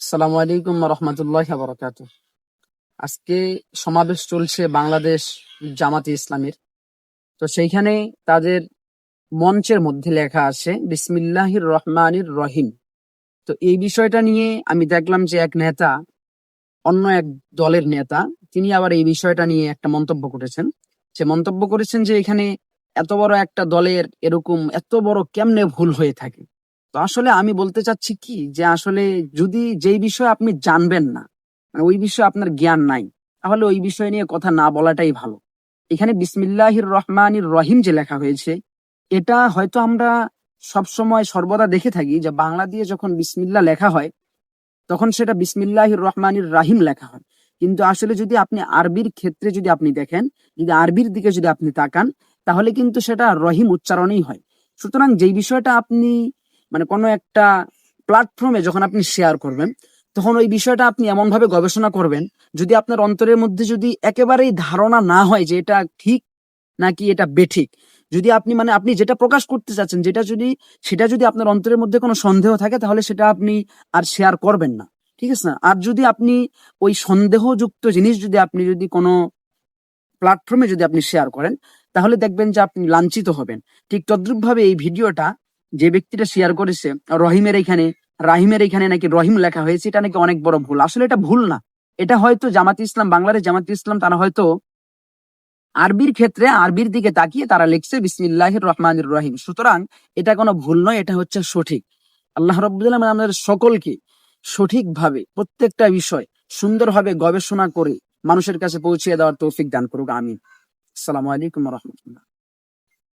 আসসালামু আলাইকুম রহমতুল্লাহ বরকাত। আজকে সমাবেশ চলছে বাংলাদেশ জামাতে ইসলামের। তো সেইখানে তাদের মঞ্চের মধ্যে লেখা আছে বিসমিল্লাহির রহমানির রহিম। তো এই বিষয়টা নিয়ে আমি দেখলাম যে এক নেতা, অন্য এক দলের নেতা, তিনি আবার এই বিষয়টা নিয়ে একটা মন্তব্য করেছেন। সে মন্তব্য করেছেন যে এখানে এত বড় একটা দলের এরকম এত বড় কেমনে ভুল হয়ে থাকে। তো আসলে আমি বলতে চাচ্ছি কি যে আসলে যদি যেই বিষয়ে আপনি জানবেন না, মানে ওই বিষয়ে আপনার জ্ঞান নাই, তাহলে ওই বিষয় নিয়ে কথা না বলাটাই ভালো। এখানে বিসমিল্লাহির রহমানির রহিম যে লেখা হয়েছে, এটা হয়তো আমরা সব সময় সর্বদা দেখে থাকি যে বাংলা দিয়ে যখন বিসমিল্লাহ লেখা হয় তখন সেটা বিসমিল্লাহির রহমানির রাহিম লেখা হয়। কিন্তু আসলে যদি আপনি আরবির ক্ষেত্রে যদি আপনি দেখেন, যদি আরবির দিকে যদি আপনি তাকান, তাহলে কিন্তু সেটা রহিম উচ্চারণেই হয়। সুতরাং যেই বিষয়টা আপনি মানে কোনো একটা প্ল্যাটফর্মে যখন আপনি শেয়ার করবেন, তখন ওই বিষয়টা আপনি এমন ভাবে গবেষণা করবেন, যদি আপনার অন্তরের মধ্যে যদি একেবারেই ধারণা না হয় যে এটা ঠিক নাকি এটা বেঠিক, যদি আপনি মানে আপনি যেটা প্রকাশ করতে চাচ্ছেন, সেটা যদি আপনার অন্তরের মধ্যে কোনো সন্দেহ থাকে, তাহলে সেটা আপনি আর শেয়ার করবেন না। ঠিক আছে না? আর যদি আপনি ওই সন্দেহযুক্ত জিনিস যদি কোনো প্ল্যাটফর্মে যদি আপনি শেয়ার করেন, তাহলে দেখবেন যে আপনি লাঞ্ছিত হবেন। ঠিক তদ্রুপ ভাবে এই ভিডিওটা যে ব্যক্তিটা শেয়ার করেছে, রহিমের এখানে রাহিমের এখানে নাকি রহিম লেখা হয়েছে, এটা নাকি অনেক বড় ভুল। আসলে এটা ভুল না। এটা হয়তো জামাতে ইসলাম, বাংলাদেশ জামাতে ইসলাম, তারা হয়তো আরবির ক্ষেত্রে আরবির দিকে তাকিয়ে তারা লিখছে বিসমিল্লাহির রহমানির রহিম। সুতরাং এটা কোনো ভুল নয়, এটা হচ্ছে সঠিক। আল্লাহ রাব্বুল আলামিন আমাদের সকলকে সঠিকভাবে প্রত্যেকটা বিষয় সুন্দরভাবে গবেষণা করে মানুষের কাছে পৌঁছিয়ে দেওয়ার তৌফিক দান করুক। আমিন। আসসালামু আলাইকুম রহমতুল্লাহ।